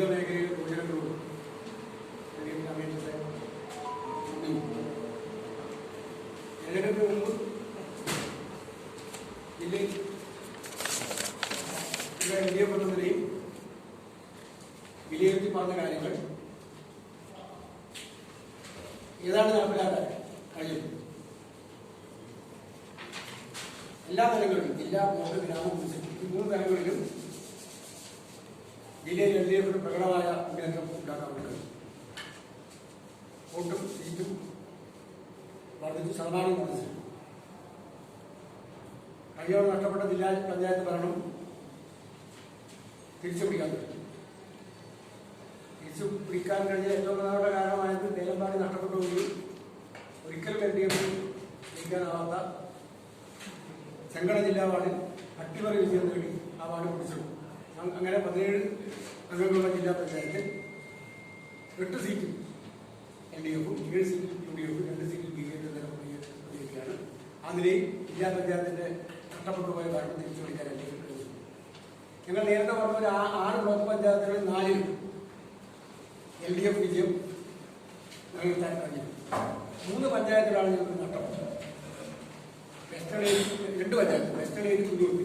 വിവിധ മേഖലയിലെ പ്രവചനങ്ങളോട് തെരഞ്ഞെടുപ്പിന് മുമ്പ് ജില്ലയിൽ LDF എന്ന നിലയിൽ വിലയിരുത്തി പറഞ്ഞ കാര്യങ്ങൾ ഏതാണ് നടപ്പിലാക്കാൻ കഴിയും. എല്ലാ തലങ്ങളിലും ജില്ലാ, ബ്ലോക്ക്, ഗ്രാമം, ഈ 3 തലങ്ങളിലും ജില്ലയിൽ LDF പ്രകടമായ മുന്നേറ്റം ഉണ്ടാക്കാൻ കഴിയും. വോട്ടും സീറ്റും വർദ്ധിച്ചു, ശതമാനം വർദ്ധിച്ചു. കഴിഞ്ഞോടെ നഷ്ടപ്പെട്ട ജില്ലാ പഞ്ചായത്ത് ഭരണം തിരിച്ചു പിടിക്കാൻ കഴിയും. തിരിച്ചു പിടിക്കാൻ കഴിഞ്ഞ ഏറ്റവും പ്രധാനപ്പെട്ട കാരണമായത് തേലമ്പാടി നഷ്ടപ്പെട്ടുകൊണ്ട് ഒരിക്കലും LDF ജയിക്കാനാവാത്ത ചെങ്കട ജില്ലാ വാർഡിൽ അട്ടിമറി വിജയം നേടി ആ വാർഡ് പിടിച്ചെടുത്തു. അങ്ങനെ 17 അംഗങ്ങളുള്ള ജില്ലാ പഞ്ചായത്തിൽ 8 സീറ്റും LDF-ഉം 7 സീറ്റിൽ UDF, 2 സീറ്റിൽ BJP നിലനിൽക്കുകയാണ്. ആ നിലയിൽ ജില്ലാ പഞ്ചായത്തിന്റെ നഷ്ടപ്പെട്ടു പോയ ഭരണം തിരിച്ചു പിടിക്കാൻ LDF കഴിയും. ഞങ്ങൾ നേരത്തെ പറഞ്ഞ ഒരു 6 ബ്ലോക്ക് പഞ്ചായത്തുകളിൽ 4 LDF വിജയം നിലനിർത്താൻ കഴിഞ്ഞു. 3 പഞ്ചായത്തിലാണ് ഞങ്ങൾക്ക് നഷ്ടപ്പെട്ടത്. വെസ്റ്റേണേരി 2 പഞ്ചായത്ത്, വെസ്റ്റേണേരി, കുഞ്ഞുകുട്ടി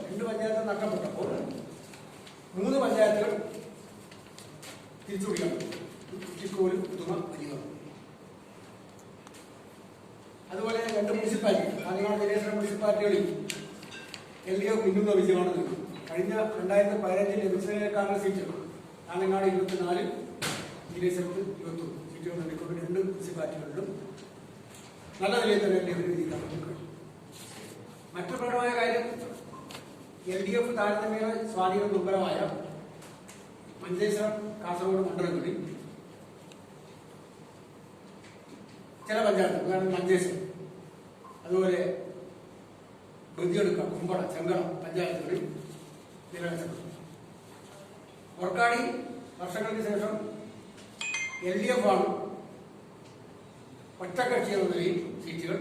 2 പഞ്ചായത്ത് നഷ്ടപ്പെട്ടപ്പോൾ 3 പഞ്ചായത്തുകൾ തിരിച്ചു പിടിക്കാൻ ചിക്കോലും പുതുമ വലിയ. അതുപോലെ 2 മുനിസിപ്പാലിറ്റി, കാഞ്ഞങ്ങാട് ജില്ലയിലെ മുനിസിപ്പാലിറ്റികളിൽ LDF പിന്നുന്ന വിജയമാണ് നിൽക്കുന്നത്. കഴിഞ്ഞ 2015 ലഭിച്ചതിനേക്കാളും സീറ്റുകൾ കാഞ്ഞങ്ങാട് 24, ജില്ലസ്ഥലത്ത് 21 സീറ്റുകൾ നേടിക്കൊണ്ട് 2 മുനിസിപ്പാലിറ്റികളിലും നല്ല നിലയിൽ തന്നെ LDF വിജയിക്കാൻ കഴിയും. മറ്റു പ്രകടമായ കാര്യം LDF താരതമ്യേന സ്വാധീനം ദുർബലമായ മഞ്ചേശ്വരം, കാസർഗോഡ് മണ്ഡലങ്ങളിൽ ചില പഞ്ചായത്ത്, ഉദാഹരണം മഞ്ചേശ്വരം, അതുപോലെ ബദിയടുക്ക, കുമ്പട, ചെങ്കട പഞ്ചായത്തുകളിൽ നിലനിർത്തപ്പെട്ടു. ഓർക്കാടി വർഷങ്ങൾക്ക് ശേഷം LDF ആണ് ഒറ്റക്കക്ഷി എന്ന നിലയിൽ സീറ്റുകൾ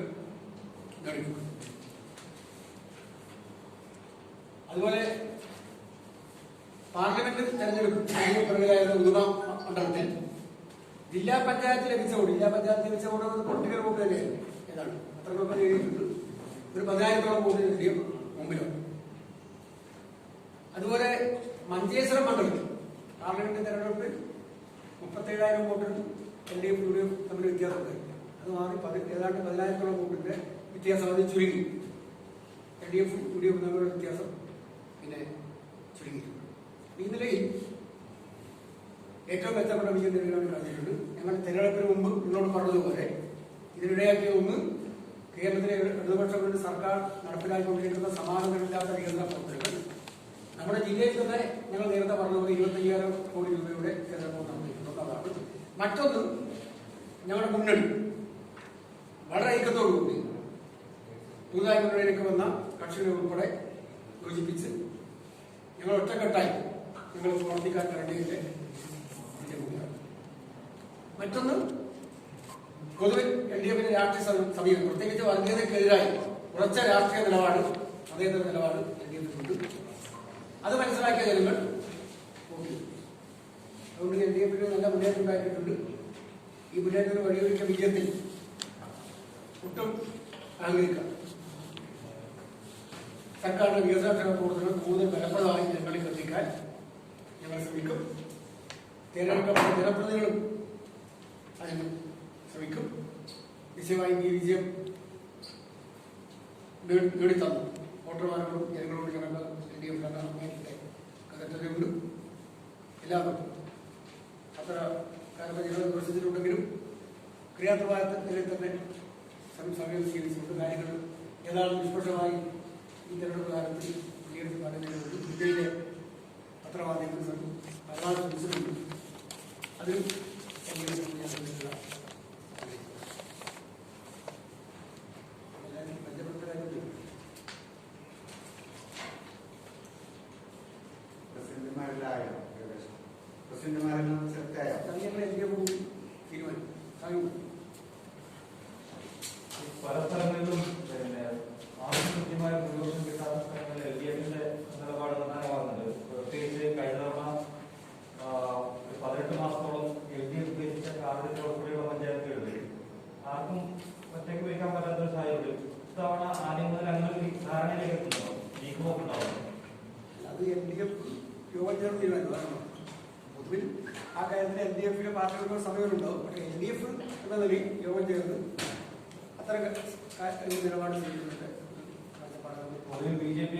നേടിയിട്ടുണ്ട്. അതുപോലെ പാർലമെന്റ് തെരഞ്ഞെടുപ്പ് പിറകിലായിരുന്ന ഉദുമ മണ്ഡലത്തിൽ ജില്ലാ പഞ്ചായത്ത് ലഭിച്ച വോട്ട് പൊളിറ്റിക്കൽ വോട്ട് തന്നെയായിരുന്നു. ഏതാണ് അത്രയൊക്കെ നേടിയിട്ടുണ്ട്. ഒരു 10,000-ഓളം വോട്ട് LDF മുമ്പിലാണ്. അതുപോലെ മഞ്ചേശ്വരം മണ്ഡലത്തിൽ പാർലമെന്റ് തെരഞ്ഞെടുപ്പിൽ 37,000 വോട്ടിന് LDF UDF തമ്മിൽ വ്യത്യാസമുണ്ട്. അത് മാറി ഏതാണ്ട് 10,000-ഓളം വോട്ടിന്റെ വ്യത്യാസം അത് ചുരുങ്ങി. LDF UDF തമ്മിലുള്ള വ്യത്യാസം പിന്നെ ചുരുങ്ങിയിട്ടുണ്ട്. ഈ നിലയിൽ ഏറ്റവും മെച്ചപ്പെട്ട വിജയം നേടാൻ കഴിഞ്ഞിട്ടുണ്ട്. ഞങ്ങൾ തെരഞ്ഞെടുപ്പിന് മുമ്പ് നിങ്ങളോട് പറഞ്ഞതുപോലെ ഇതിനിടയാക്കിയ ഒന്ന് കേരളത്തിലെ ഇടതുപക്ഷങ്ങളുടെ സർക്കാർ നടപ്പിലാക്കിക്കൊണ്ടിരിക്കുന്ന സമാനതകളില്ലാത്ത വികസന പ്രവർത്തനങ്ങൾ. നമ്മുടെ ജില്ലയിൽ തന്നെ ഞങ്ങൾ നേരത്തെ പറഞ്ഞതുപോലെ 25,000 കോടി രൂപയുടെ കേന്ദ്ര പ്രവർത്തനം നടത്തിയിട്ടുള്ളതാണ്. മറ്റൊന്ന്, ഞങ്ങളുടെ മുന്നണി വളരെ ഐക്യത്തോടുകൂടി പുതുതായി മുന്നണിയിലേക്ക് വന്ന കക്ഷികളെ ഉൾപ്പെടെ യോജിപ്പിച്ച് ഞങ്ങൾ ഒറ്റക്കെട്ടായി ഞങ്ങൾ പ്രവർത്തിക്കാൻ കഴിഞ്ഞതിന്റെ ബുദ്ധിമുട്ടാണ്. മറ്റൊന്ന്, പൊതുവിൽ LDF-ന്റെ രാഷ്ട്രീയ സമീപനം, പ്രത്യേകിച്ച് വർഗീയതയ്ക്കെതിരായി ഉറച്ച രാഷ്ട്രീയ നിലപാട്, അതേതര നിലപാട് LDF-നുണ്ട്. അത് മനസ്സിലാക്കിയ ജനങ്ങൾ വോട്ട്. അതുകൊണ്ട് LDF-ന് നല്ല മുന്നേറ്റം ഉണ്ടാക്കിയിട്ടുണ്ട്. ഈ മുന്നേറ്റത്തിന് വഴിയൊരുക്കിയ വിജയത്തിൽ ഒട്ടും അഹങ്കരിക്കാം. സർക്കാരിന്റെ വികസനക്ഷേമ പ്രവർത്തനങ്ങൾ കൂടുതൽ ഫലപ്രദമായി ജനങ്ങളിൽ എത്തിക്കാൻ ഞങ്ങൾ ശ്രമിക്കും. തെരഞ്ഞെടുക്കപ്പെട്ട ജനപ്രതിനിധികളും അതിന് ശ്രമിക്കും. നിശ്ചയമായും ഈ വിജയം നേടിത്തന്നു വോട്ടർമാരോടും ജനങ്ങളോടും ഞങ്ങൾക്ക് LDF കഥയുണ്ട്. എല്ലാവർക്കും അത്ര കാരണം ഞങ്ങൾ വിമർശിച്ചിട്ടുണ്ടെങ്കിലും ക്രിയാത്മക നിലയിൽ തന്നെ സമയം സ്വീകരിച്ചുകൊണ്ട് കാര്യങ്ങൾ ഏതാണ്ട് നിഷ്പക്ഷമായി ഈ തെരഞ്ഞെടുപ്പ് കാലത്തിൽ വിലയിരുത്തി പറയുന്നതിനുണ്ട്. ഇന്ത്യയിലെ പത്രമാധ്യമങ്ങൾ പരമാവധി ശ്രമിച്ചിട്ടുണ്ട്. അതിലും പ്രസിഡന്റുമാരെല്ലാം സെറ്റായോ തീരുമാനം പല സ്ഥലങ്ങളിലും ആവശ്യമായ ഭൂരിപക്ഷം കിട്ടാത്ത സ്ഥലങ്ങളിൽ LDF-ന്റെ നിലപാട് നിർണായകമാകുന്നുണ്ട്. പ്രത്യേകിച്ച് കഴിഞ്ഞ തവണ ചേർന്ന് തീരുമാനിക്കും. പൊതുവിൽ ആ കാര്യത്തിൽ LDF-ലെ പാർട്ടികൾക്ക് സമയമുണ്ടാവും. പക്ഷേ LDF എന്ന നിലയിൽ യോഗം ചേർന്ന് അത്തരം നിലപാട് സ്വീകരിക്കുന്നുണ്ട്. BJP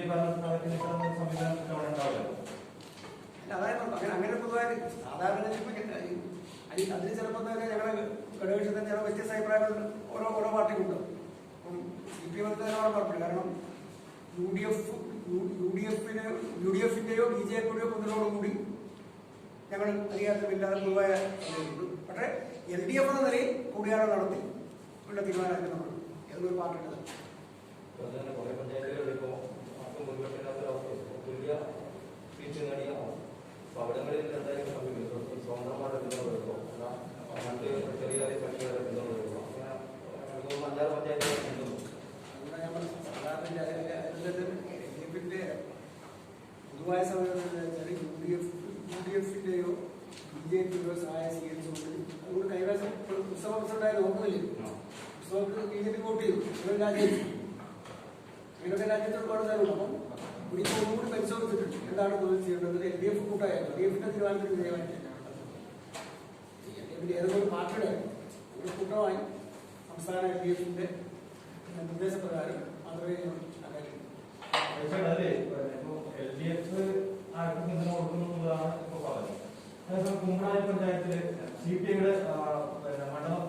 അതായത് അങ്ങനെ പൊതുവായി സാധാരണ അതിന് ചിലപ്പോൾ തന്നെ ഞങ്ങളുടെ ഘടകകക്ഷി തന്നെ ചില വ്യത്യസ്ത അഭിപ്രായങ്ങളുണ്ട്. ഓരോ പാർട്ടിക്കുണ്ട്. അപ്പം CPM കുഴപ്പമില്ല. കാരണം UDF-ന്റെയോ BJP-യുടെയോ പിന്തുണയോടുകൂടി ഞങ്ങൾ അധികാരത്തിലില്ലാതെ പൊതുവായ സമയമുണ്ട്. പക്ഷേ LDF എന്ന നിലയിൽ കൂടിയാലോചന നടത്തി ഉള്ള തീരുമാനമായിട്ട് നമ്മൾ ഏതൊരു പാർട്ടിയുടെ പൊതുവായ സമയത്ത് UDF-ന്റെയോ BJP-യുടെയോ സഹായം സ്വീകരിച്ചുകൊണ്ട് അതുകൊണ്ട് കൈവശം ഉത്സവ ഉണ്ടായത് നോക്കുന്നില്ല. ഉത്സവർക്ക് BJP വോട്ട് ചെയ്തു. ഇവരുടെ രാജ്യത്ത് ഒരുപാട് നേരമുണ്ട്. അപ്പം ഇപ്പോൾ ഒന്നുകൂടി പരിശോധിച്ചിട്ടുണ്ട് എന്താണ് പൊതുവെ ചെയ്യേണ്ടത്. LDF കൂട്ടായിരുന്നു. LDF-ന്റെ തീരുമാനത്തിന് വിധേയമായിട്ട് ഏതെങ്കിലും പാർട്ടിയുടെ ഒരു കൂട്ടമായി സംസ്ഥാന LDF-ന്റെ നിർദ്ദേശപ്രകാരം മാത്രമേ കുമ്പളായി പഞ്ചായത്തില് CPI-യുടെ മണ്ഡലം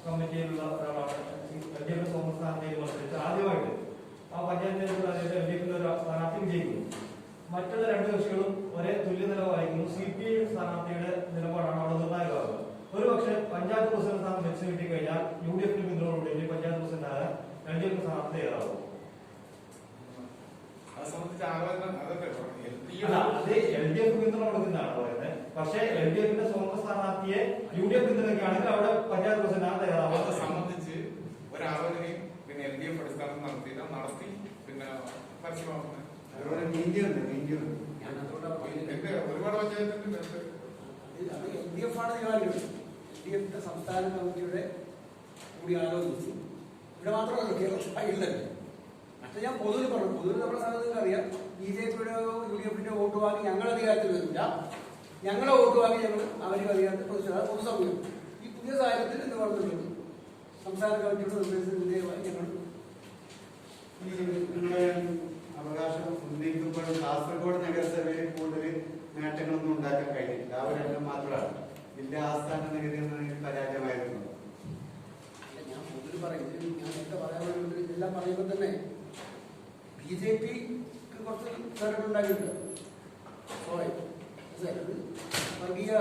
കമ്മിറ്റിയിലുള്ള ഒരാളാണ് LDF സംസ്ഥാനത്തേക്ക് മത്സരിച്ച് ആദ്യമായിട്ട് ആ പഞ്ചായത്തിൽ LDF-ന്റെ ഒരു സ്ഥാനാർത്ഥി വിജയിക്കുന്നു. മറ്റുള്ള രണ്ട് കക്ഷികളും ഒരേ തുല്യ നില വായിക്കുന്നു. CPI സ്ഥാനാർത്ഥിയുടെ നിലപാടാണ് അവിടെ നിർണായകമാകുന്നത്. ഒരുപക്ഷെ പഞ്ചായത്ത് പ്രസിഡന്റ് സ്ഥാനം വെച്ച് കിട്ടിക്കഴിഞ്ഞാൽ UDF-ന് പിന്തുണയോടുകൂടി പഞ്ചായത്ത് പ്രസിഡന്റായ LDF സ്ഥാനാർത്ഥി ഏതാവും? LDF പിന്തുണ കൊടുക്കുന്നതാണ് പറയുന്നത്. പക്ഷേ LDF-ന്റെ സ്വന്തം സ്ഥാനാർത്ഥിയെ UDF പിന്തുണയ്ക്കുകയാണെങ്കിൽ അവിടെ പഞ്ചായത്ത് പ്രസിഡന്റാണ് തയ്യാറാവുന്നത്. സംബന്ധിച്ച് ഒരാലോചനയും പിന്നെ LDF അടിസ്ഥാനം നടത്തി പിന്നെ പരസ്യമാക്കുന്നത് ഒരുപാട് പഞ്ചായത്തിന്റെ LDF-ആണ് തീരുമാനിക്കുന്നത്. LDF-ന്റെ സംസ്ഥാന കമ്മിറ്റിയുടെ കൂടി ആലോചിച്ച് ഇവിടെ മാത്രമല്ല കേരളത്തിലെ മറ്റേ ഞാൻ പൊതുവിൽ പറഞ്ഞു. പൊതുവിൽ നമ്മുടെ സാധനങ്ങൾക്ക് അറിയാം. BJP-യുടെയോ UDF-ന്റെ വോട്ട് വാങ്ങി ഞങ്ങൾ അധികാരത്തിൽ വരില്ല. ഞങ്ങളെ വോട്ട് വാങ്ങി ഞങ്ങൾ അവരുടെ അധികാരത്തിൽ പ്രതിഷേധം പൊതുസമയം. ഈ പുതിയ സാഹചര്യത്തിൽ എന്ന് പറഞ്ഞിട്ടുണ്ട് സംസ്ഥാന കമ്മിറ്റിയുടെ നിർദ്ദേശത്തിന് വിധേയമായി ഞങ്ങൾ അവകാശം ഉന്നയിക്കുമ്പോൾ കാസർഗോഡ് നഗരസഭയിൽ കൂടുതൽ നേട്ടങ്ങളൊന്നും ഉണ്ടാക്കാൻ കഴിഞ്ഞില്ല. ആ ഒരു എണ്ണം മാത്രമാണ് ജില്ലാ ആസ്ഥാന നഗരി പരാജയമായിരുന്നു. ഞാൻ പൊതുവിൽ പറയും. ഞാൻ നേരത്തെ പറയാൻ വേണ്ടി ഇതെല്ലാം പറയുമ്പോൾ തന്നെ BJP-ക്ക് കുറച്ച് നേട്ടങ്ങളുണ്ടാക്കിയിട്ടുണ്ട്. വർഗീയ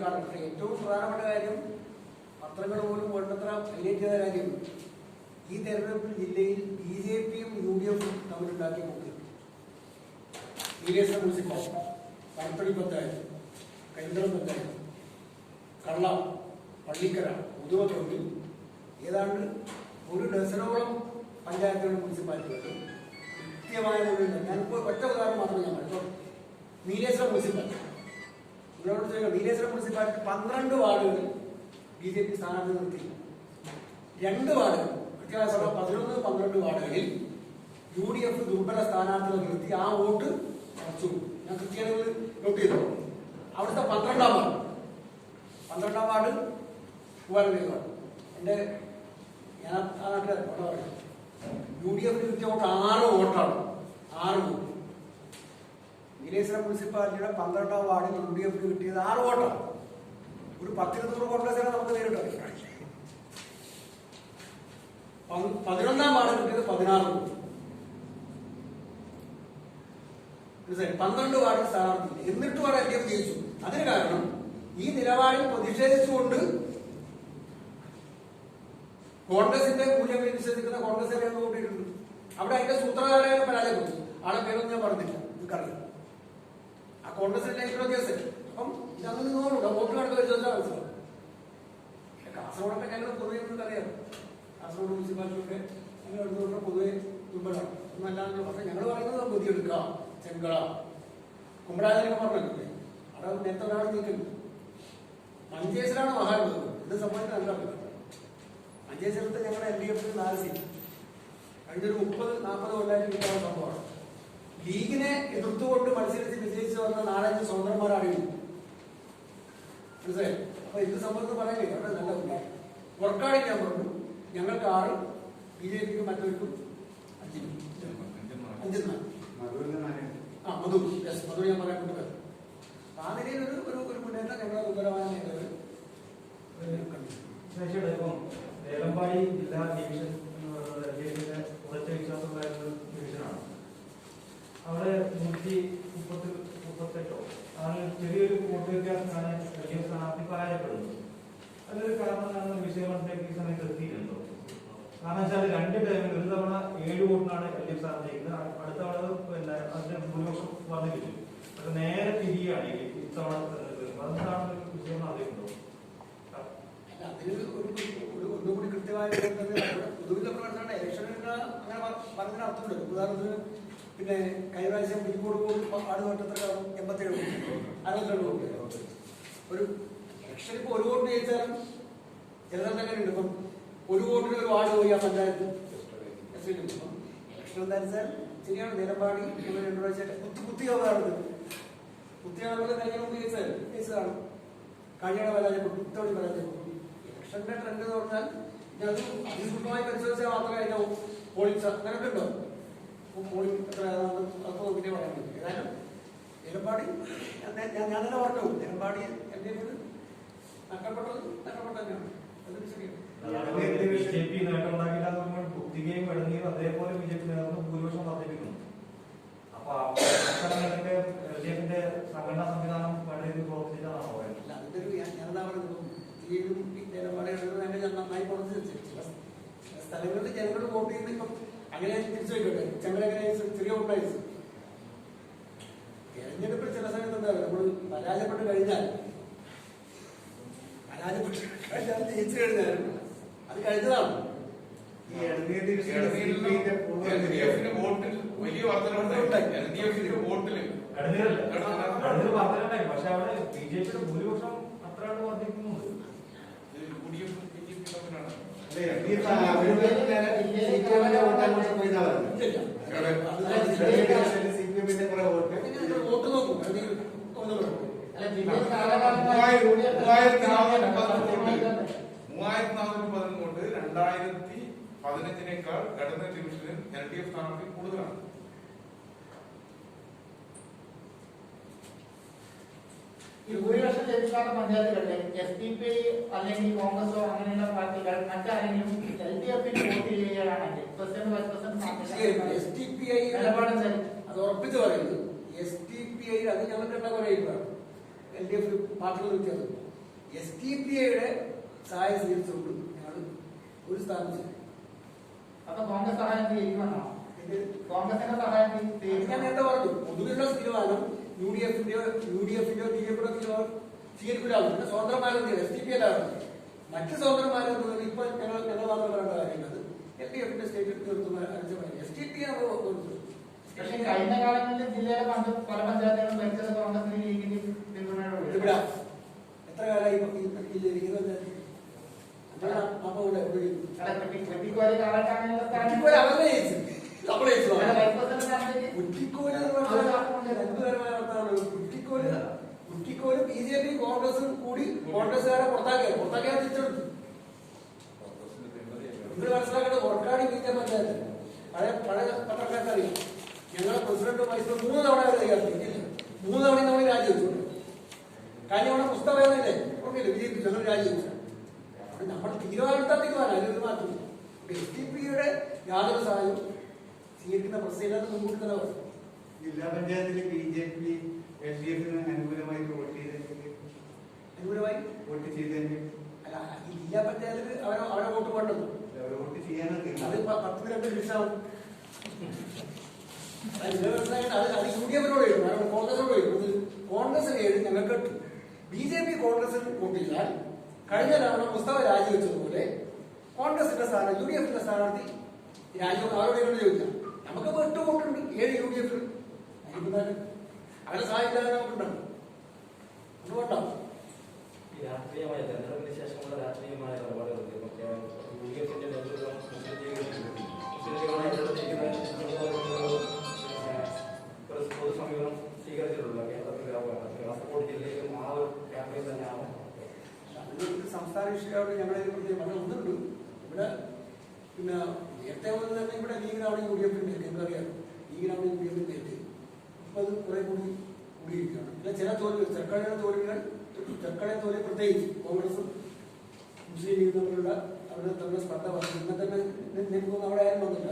കാണും. ഏറ്റവും പ്രധാനപ്പെട്ട കാര്യം പത്രങ്ങൾ പോലും വേണ്ടത്ര ഹൈലൈറ്റ് ചെയ്ത കാര്യം ഈ തെരഞ്ഞെടുപ്പിൽ ജില്ലയിൽ BJP-യും UDF-ഉം തമ്മിലുണ്ടാക്കിയ പോക്ക് നീലേശ്വരം മുനിസിപ്പാലിറ്റി, കടപ്പള്ളി പഞ്ചായത്ത്, കരിന്തളം പഞ്ചായത്ത്, കള്ള, പള്ളിക്കര, ഉദുവ ഏതാണ്ട് ഒരു ഡസനോളം പഞ്ചായത്തുകളും മുനിസിപ്പാലിറ്റികളും കൃത്യമായ മുന്നിൽ ഞാനിപ്പോൾ ഒറ്റ ഉദാഹരണം മാത്രമേ ഞാൻ പറഞ്ഞു. നീലേശ്വരം മുനിസിപ്പാലിറ്റി നിങ്ങളോട് ചോദിക്കാം. നീലേശ്വരം മുനിസിപ്പാലിറ്റി 12 വാർഡുകളിൽ BJP സ്ഥാനാർത്ഥി നിർത്തി. 2 വാർഡുകൾ കൃത്യമായ 11-12 വാർഡുകളിൽ UDF ദുർബല സ്ഥാനാർത്ഥികൾ നിർത്തി ആ വോട്ട് കുറച്ചു. ഞാൻ കൃത്യമായി നോട്ട് ചെയ്തു. അവിടുത്തെ 12ാം വാർഡ് പൂവാലി വാർഡ് എൻ്റെ ഞാൻ ആ നാട്ടിൽ പറയാം. UDF-ന് കിട്ടിയ വോട്ട് 6 വോട്ടാണ്. 6 വോട്ട്. നീലേശ്വരം മുനിസിപ്പാലിറ്റിയുടെ 12ാം വാർഡിൽ UDF-ന് കിട്ടിയത് 6 വോട്ടാണ്. ഒരു 10-20 കോൺഗ്രസ് നമുക്ക് നേരിട്ട് 11ാം വാർഡിൽ കിട്ടിയത് 16 വോട്ട്. 12 വാർഡിൽ സ്ഥാനാർത്ഥി. എന്നിട്ട് വാർഡ് LDF ജയിച്ചു. അതിന് കാരണം ഈ നിലപാടിൽ പ്രതിഷേധിച്ചുകൊണ്ട് കോൺഗ്രസിന്റെ മൂല്യങ്ങൾ വിശ്വസിക്കുന്ന കോൺഗ്രസിനെ കൂട്ടിയിട്ടുണ്ട്. അവിടെ അതിന്റെ സൂത്രധാരനെ പരാജയപ്പെട്ടു. ആളെ പേരൊന്നും ഞാൻ പറഞ്ഞില്ല, നിങ്ങൾക്കറിയാം. ആ കോൺഗ്രസിന്റെ കേസ്. അപ്പം ഇതങ്ങനെ നോക്കണ്ട. വോട്ട് കണക്ക് പരിശോധിച്ചാൽ മനസ്സിലാവും. കാസർഗോഡൊക്കെ ഞങ്ങൾ പൊതുവെ നിങ്ങൾക്കറിയാം. കാസർഗോഡ് മുനിസിപ്പാലിറ്റിയൊക്കെ ഞങ്ങൾ എടുത്തുകൊണ്ട് പൊതുവെ ദുർബലമാണ്. ഒന്നല്ലാന്ന് പറഞ്ഞാൽ ഞങ്ങൾ പറയുന്നത് ബുദ്ധിയെടുക്കുക, ചെങ്കള, കുമ്പളാതിനൊക്കെ പറഞ്ഞില്ലേ. അവിടെ നേരത്തെ ഒരാൾ നീക്കുന്നത് മഞ്ചേശ്വരാണ് മഹാത്ഭുതം. ഇത് സംബന്ധിച്ച് നല്ല അഭിപ്രായം. മഞ്ചേശ്വരത്ത് ഞങ്ങളുടെ LDF-ന് 4 സീറ്റ് കഴിഞ്ഞൊരു 30-40 കൊല്ലമായിട്ട് കിട്ടാനുള്ള സംഭവമാണ്. ലീഗിനെ എതിർത്തുകൊണ്ട് മത്സരിച്ച് വിജയിച്ചു വന്ന 4-5 സ്വതന്ത്രന്മാരാണ് മനസ്സിലായി. അപ്പൊ ഇത് സംബന്ധിച്ച് പറയാനില്ല, അവിടെ നല്ല കുട്ടിയാണ്. വർക്കാടി ഞാൻ പറഞ്ഞു, ഞങ്ങൾക്ക് 6, BJPക്ക് മറ്റവർക്കും 5. മധു ഞാൻ പറയാൻ കൊണ്ടുവരാം. ആ നിലയിൽ ഒരു മുന്നേറ്റം ഞങ്ങളുടെ ഗുരുതരമായ നേതാവ് ഇപ്പം ദേലമ്പാടി ജില്ലാ ഡിവിഷൻ ഉറച്ച വിശ്വാസമുണ്ടായിരുന്ന ഡിവിഷനാണ്. അവിടെ 138 ആണ് ചെറിയൊരു വോട്ട് വ്യത്യാസമാണ് സ്ഥാനാർത്ഥി പരാജയപ്പെടുന്നത്. അതിലൊരു കാരണം വിഷയമത്തിലേക്ക് ഈ സമയത്ത് എത്തിയിട്ടുണ്ടോ? കാരണം വെച്ചാൽ 2 ടൈമിൽ ഒരു തവണ 7 വോട്ടിനാണ് LDF സ്ഥാനത്തേക്കുന്നത്, അടുത്ത തവണ പിന്നെ അതിന്റെ ഭൂരിപക്ഷം വർദ്ധിപ്പിച്ചു. അത് നേരെ തിരികെയാണ് ഇത്തവണ അതെന്താണ് വിഷയം അറിയുന്നുണ്ടോ? അതിന് ഒന്നുകൂടി കൃത്യമായ പൊതുവിലെ പ്രവർത്തനം ഇലക്ഷനിൽ അങ്ങനെ പറഞ്ഞ അർത്ഥമുണ്ട്. ഉദാഹരണത്തിന് പിന്നെ കഴിഞ്ഞ പ്രാവശ്യം പിരിക്കോട് ആട് നോട്ടത്ര 87 62 ഒരു ഇലക്ഷൻ ഇപ്പൊ 1 വോട്ട് ജയിച്ചാലും ചിലർക്ക് അങ്ങനെ ഉണ്ട്. ഇപ്പം 1 വോട്ടിന് ഒരു വാർഡ് പോയി ആ പഞ്ചായത്ത് ഇലക്ഷൻ എന്താ വെച്ചാൽ ശരിയാണ്. നിലപാടി 2 പ്രാവശ്യം കുത്തിയാവുന്നത് കുത്തിയാവുന്നത് കഴിഞ്ഞ മുമ്പ് ജയിച്ചതാണ്. കഴിഞ്ഞ പരാജയപ്പെട്ടു, ഇത്തവണ പരാജയപ്പെട്ടു. ഇലക്ഷന്റെ ട്രെൻഡ് എന്ന് പറഞ്ഞാൽ ഞങ്ങൾക്ക് അതിസൂക്ഷ്മമായി പരിശോധിച്ചാൽ മാത്രമേ അതിന്റെ പോളിംഗ് അങ്ങനെയൊക്കെ ഉണ്ടോ പോളിംഗ് എത്ര അതൊക്കെ നോക്കിയിട്ടേ പറയാൻ പറ്റും. ഏതായാലും നിലപാടി ഞാൻ തന്നെ ഓർമ്മ നിലപാടി എന്റെ നഷ്ടപ്പെട്ടത് തന്നെയാണ്. അതൊരു ശരിയാണ്. BJP നേട്ടമുണ്ടാക്കിയില്ല കുത്തികയും ഇടങ്ങുകയും അതേപോലെ BJP നേതൃത്വം ഭൂരിപക്ഷം വർദ്ധിപ്പിക്കുന്നു. അപ്പൊ LDFന്റെ സംഘടനാ സംവിധാനം വളരെ പ്രവർത്തിച്ചിട്ടാണോ പറയുന്നത്? അതിന്റെ ഒരു ഞാനെന്താ പറയുന്നത് നിലപാടുകൾ നന്നായി പ്രവർത്തിച്ചു. ചില സ്ഥലങ്ങളിൽ ജനങ്ങൾ വോട്ട് ചെയ്യുന്ന ഇപ്പം അങ്ങനെ തിരിച്ചു വയ്ക്കട്ടെ. ചെങ്ങനെ ചെറിയ വോട്ടായിരുന്നു തെരഞ്ഞെടുപ്പിൽ ചില സമയത്ത് എന്താ പറയുക, നമ്മൾ പരാജയപ്പെട്ട് കഴിഞ്ഞാൽ ജയിച്ചു കഴിഞ്ഞാൽ അത് കഴിഞ്ഞതാണ്. വോട്ടിൽ വലിയ വർധനവുണ്ടായി. വോട്ടിൽ വർധനവുണ്ടായി, പക്ഷെ അവിടെ BJPയുടെ ഭൂരിപക്ഷം അത്രയാണ് വർദ്ധിക്കുന്നുണ്ട്. വോട്ട് നോക്കും 3410 കൊണ്ട് 2015 ഘടന ഡിവിഷനിൽ LDF സ്ഥാനാർത്ഥി കൂടുതലാണ്. ഈ ഭൂരിപക്ഷം ലഭിക്കാത്ത പഞ്ചായത്തുകളിലെ SDPI അല്ലെങ്കിൽ കോൺഗ്രസോ അങ്ങനെയുള്ള പാർട്ടികൾ മറ്റാരെങ്കിലും LDFന് വോട്ട് ചെയ്യുകയാണെങ്കിൽ SDPI അത് ഉറപ്പിച്ച് പറയുന്നത് SDPI അത് ഞങ്ങൾക്ക് എന്താ പറയുക LDF പാർട്ടികൾ വ്യത്യാസം. SDPIയുടെ സഹായം സ്വീകരിച്ചുകൊണ്ട് ഞങ്ങൾ ഒരു സ്ഥാനം ചെയ്യും. അപ്പൊ കോൺഗ്രസ് സഹായം ചെയ്യുമെന്നോ? കോൺഗ്രസിന്റെ സഹായം ഞാൻ നേരത്തെ പറഞ്ഞു പൊതുവിലുള്ള തീരുമാനം UDFന്റെയോ BJPയുടെ തീരുമാനം സ്വീകരിക്കില്ല. സ്വതന്ത്രമാരും SDPI അല്ലാതെ മറ്റ് സ്വതന്ത്രമാരും ഇപ്പൊ ഞങ്ങൾ മാത്രം പറയേണ്ട കാര്യമുള്ളത് LDFന്റെ സ്റ്റേറ്റ് SDPI പക്ഷേ കഴിഞ്ഞ കാലങ്ങളിൽ ജില്ലയിലെ പല പഞ്ചായത്തുകളും ഭരിച്ചത് കോൺഗ്രസിന് ലീഗിന് ഇവിടെ എത്ര കാലമായി ജില്ലയിരിക്കുന്നത്? കുറ്റിക്കോല് BJP കോൺഗ്രസും കൂടി കോൺഗ്രസുകാരെ പുറത്താക്കിയാൽ തിരിച്ചെടുത്തു. നിങ്ങൾ മനസ്സിലാക്കേണ്ടത് വർക്കാടി BJP പഞ്ചായത്ത് പഴയ പത്രക്കാർക്ക് അറിയാം. ഞങ്ങളെ പ്രസിഡന്റ് വൈസ് 3 തവണ കൈകാര്യം 3 തവണ നമ്മൾ രാജിവെച്ചു. കഴിഞ്ഞ തവണ പുസ്തകമല്ലേ ഓർമ്മയില്ലേ BJP ഞങ്ങൾ രാജിവെച്ചു. നമ്മൾ തീരുമാനമെടുത്താൽ തീരുമാനം അതിലൊരു മാറ്റം. SDPIയുടെ യാതൊരു സഹായവും സ്വീകരിക്കുന്ന പ്രശ്നമില്ലാതെ മുൻകൂട്ടി തന്നെ പറയും. ജില്ലാ പഞ്ചായത്തിൽ BJP LDFന് അനുകൂലമായി വോട്ട് ചെയ്തെങ്കിൽ വോട്ട് ചെയ്തെങ്കിൽ അല്ല ഈ ജില്ലാ പഞ്ചായത്തിൽ അവരെ വോട്ട് വേണ്ടത് വോട്ട് ചെയ്യാനത് അത് 10-2 ലക്ഷമാവും. അത് UDFനോട് എഴുതും, കോൺഗ്രസിനോട് എഴുതും. കോൺഗ്രസിന് 7 ഞങ്ങൾക്ക് 8. BJP കോൺഗ്രസിന് വോട്ട് ചെയ്താൽ കഴിഞ്ഞ തവണ മുസ്തഫ രാജിവെച്ചതുപോലെ കോൺഗ്രസിന്റെ സ്ഥാനം UDFന്റെ സ്ഥാനാർത്ഥി രാജിവെക്കാൻ ആരോടെങ്കിലും ചോദിക്കാം. നമുക്ക് 8 വോട്ടുണ്ട്, 7 UDF. അവരെ സഹായിക്കാതെ നമുക്കുണ്ടാവും. അതുകൊണ്ടോ രാഷ്ട്രീയമായ തെരഞ്ഞെടുപ്പിന് ശേഷമുള്ള രാഷ്ട്രീയമായ നിലപാടുകൾ UDFന്റെ നേതൃത്വം മുസ്ലിം ലീഗിനെ സംസ്ഥാന വിഷയമാണ് ഞങ്ങളെ പ്രത്യേകം പക്ഷെ ഒന്നുണ്ട് ഇവിടെ പിന്നെ നേരത്തെ വന്നത് തന്നെ ഇവിടെ ലീഗിനാണ് യു ഡി എഫിന് നേരത്തെ നമുക്കറിയാം ലീഗിനാണ് യു ഡി എഫിന് നേരത്തെ ഇപ്പം അത് കുറെ കൂടി കൂടിയിരിക്കുകയാണ് പിന്നെ ചില തോൽവികൾ ചെറുക്കളയുടെ തോൽവികൾ ചെറുക്കളെ തോൽവി പ്രത്യേകിച്ച് കോൺഗ്രസും മുസ്ലിം ലീഗ് തമ്മിലുള്ള അവരുടെ തമ്മിലുള്ള സ്പർദ്ധ പറഞ്ഞു ഇന്ന് തന്നെ നിൽക്കുന്ന അവിടെ ആരും വന്നില്ല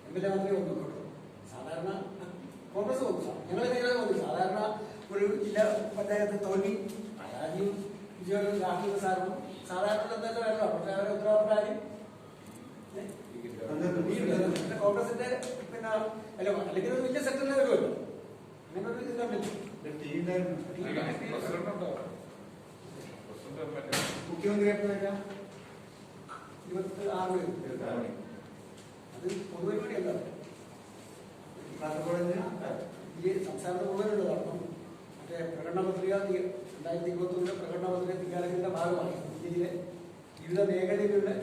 എം എൽ എ മാത്രമേ വന്നുള്ളൂ സാധാരണ കോൺഗ്രസ് വന്നു ഞങ്ങൾ നേരെ വന്നു സാധാരണ ഒരു ജില്ലാ പഞ്ചായത്ത് തോൽവി പരാജയം വിജയം രാഷ്ട്രീയ സാധനം സാധാരണ തന്നെ വരണോ പക്ഷെ അവരെ ഉത്തരവാദിത്തം കോൺഗ്രസിന്റെ പിന്നെ അല്ല അല്ലെങ്കിൽ ഒരു വലിയ സെക്ടറിൽ വരുമല്ലോ അങ്ങനെ ഒരു ഇത് കണ്ടില്ല പ്രസിഡന്റ് ഉണ്ടോ? പ്രസിഡന്റ് മുഖ്യമന്ത്രി എപ്പോൾ വരാം? 26 അത് പൊതുപരിപാടിയല്ല കാസർഗോഡ് ഈ സംസ്ഥാനത്ത് മുഴുവനുള്ളതാണ് മറ്റേ പ്രകടന പത്രിക 2021 പ്രകടന പത്രിക തിങ്കാലത്തിന്റെ ഭാഗമാണ് ഇന്ത്യയിലെ വിവിധ മേഖലകളിലെ